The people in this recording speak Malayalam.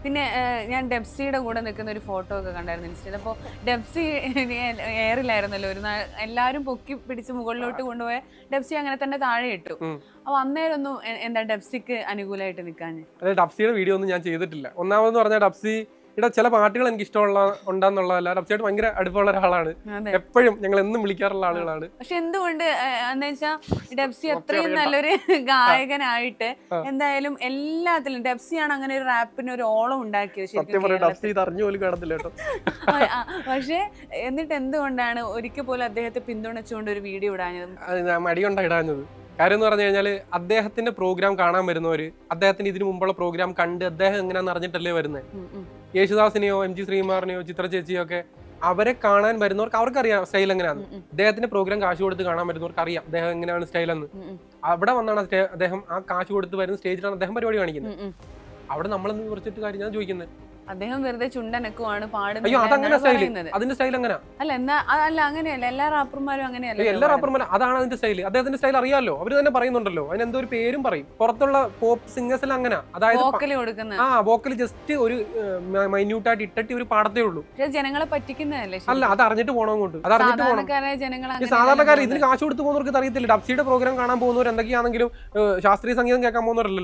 പിന്നെ ഞാൻ ഡെബ്സിയുടെ കൂടെ നിൽക്കുന്ന ഒരു ഫോട്ടോ ഒക്കെ കണ്ടായിരുന്നു ഇൻസ്റ്റയിൽ. അപ്പോൾ ഡെബ്സി എയറിലായിരുന്നല്ലോ എല്ലാവരും പൊക്കി പിടിച്ച് മുകളിലോട്ട് കൊണ്ടുപോയ ഡെബ്സി അങ്ങനെ തന്നെ താഴെ ഇട്ടു. അപ്പൊ അന്നേരം ഒന്നും എന്താ ഡെബ്സിക്ക് അനുകൂലമായിട്ട് നിൽക്കാൻ? അതെ, ഡബ്സിയുടെ വീഡിയോ ഒന്നും ഞാൻ ചെയ്തിട്ടില്ല. ഒന്നാമതെന്ന് പറഞ്ഞാൽ ഡബ്സിയുടെ ചില പാട്ടുകൾ എനിക്ക് ഇഷ്ടമുള്ള ഉണ്ടാന്നുള്ളതല്ല, ഡബ്സിയായിട്ട് ഭയങ്കര അടുപ്പമുള്ള ഒരാളാണ്. എപ്പോഴും ഞങ്ങൾ എന്നും വിളിക്കാറുള്ള ആളുകളാണ്. പക്ഷെ എന്തുകൊണ്ട് എന്ന് വെച്ചാൽ ഡെബ്സി അത്രയും നല്ലൊരു ഗായകനായിട്ട് എന്തായാലും എല്ലാത്തിലും ഡെബ്സിയാണ് അങ്ങനെ ഒരു റാപ്പിന് ഒരു ഓളം ഉണ്ടാക്കിയത്. ഡബ്സി ഇത് അറിഞ്ഞു പോലും കാണത്തില്ല കേട്ടോ. പക്ഷെ എന്നിട്ട് എന്തുകൊണ്ടാണ് ഒരിക്കൽ പോലും അദ്ദേഹത്തെ പിന്തുണച്ചുകൊണ്ട് ഒരു വീഡിയോ ഇടാഞ്ഞത്? മടിയുണ്ടാ ഇടാഞ്ഞത്. കാര്യം എന്ന് പറഞ്ഞു കഴിഞ്ഞാൽ അദ്ദേഹത്തിന്റെ പ്രോഗ്രാം കാണാൻ വരുന്നവര് അദ്ദേഹത്തിന് ഇതിനു മുമ്പുള്ള പ്രോഗ്രാം കണ്ട് അദ്ദേഹം എങ്ങനെയാണെന്ന് അറിഞ്ഞിട്ടല്ലേ വരുന്നത്. യേശുദാസിനെയോ എം ജി ശ്രീകുമാറിനെയോ ചിത്ര ചേച്ചിയോ ഒക്കെ അവരെ കാണാൻ വരുന്നവർക്ക് അവർക്കറിയാം സ്റ്റൈൽ എങ്ങനെയാണ്. അദ്ദേഹത്തിന്റെ പ്രോഗ്രാം കാശ് കൊടുത്ത് കാണാൻ വരുന്നവർക്ക് അറിയാം അദ്ദേഹം എങ്ങനെയാണ് സ്റ്റൈൽ എന്ന്. അവിടെ വന്നാണ് അദ്ദേഹം ആ കാശ് കൊടുത്ത് വരുന്ന സ്റ്റേജിലാണ് അദ്ദേഹം പരിപാടി കാണിക്കുന്നത്. അവിടെ നമ്മളെന്ന് കുറിച്ചിട്ട് കാര്യം ഞാൻ ചോദിക്കുന്നത്. അദ്ദേഹം വെറുതെ ചുണ്ടനക്കുവാണ് അയ്യോ, അതങ്ങനെ സ്റ്റൈല്, അതിന്റെ സ്റ്റൈൽ അങ്ങനെ അല്ല അങ്ങനെയല്ല. എല്ലാ റാപ്പർമാരും അങ്ങനെയല്ല. എല്ലാ റാപ്പർമാരും അതാണ് അതിന്റെ സ്റ്റൈല്. അദ്ദേഹത്തിന്റെ സ്റ്റൈൽ അറിയാമല്ലോ, അവര് തന്നെ പറയുന്നുണ്ടല്ലോ. അതിന് എന്തോ ഒരു പേരും പറയും. പുറത്തുള്ള പോപ്പ് സിംഗേഴ്സ് എല്ലാം അങ്ങനെ, അതായത് വോക്കല് ജസ്റ്റ് ഒരു മൈന്യൂട്ടായിട്ട് ഇട്ടിട്ട് ഒരു പാടത്തേ ഉള്ളൂ. ജനങ്ങളെ പറ്റിക്കുന്നതല്ലേ? അല്ല, അത് അറിഞ്ഞിട്ട് പോകണം കൊണ്ട്, അത് അറിഞ്ഞിട്ട് പോകണം. സാധാരണക്കാർ ഇതിന് കാശ് കൊടുത്ത് പോകുന്നവർക്ക് അറിയത്തില്ല. ഡബ്സിയുടെ പ്രോഗ്രാം കാണാൻ പോകുന്നവർ എന്തൊക്കെയാണെങ്കിലും ശാസ്ത്രീയ സംഗീതം കേൾക്കാൻ പോകുന്നവരല്ലോ.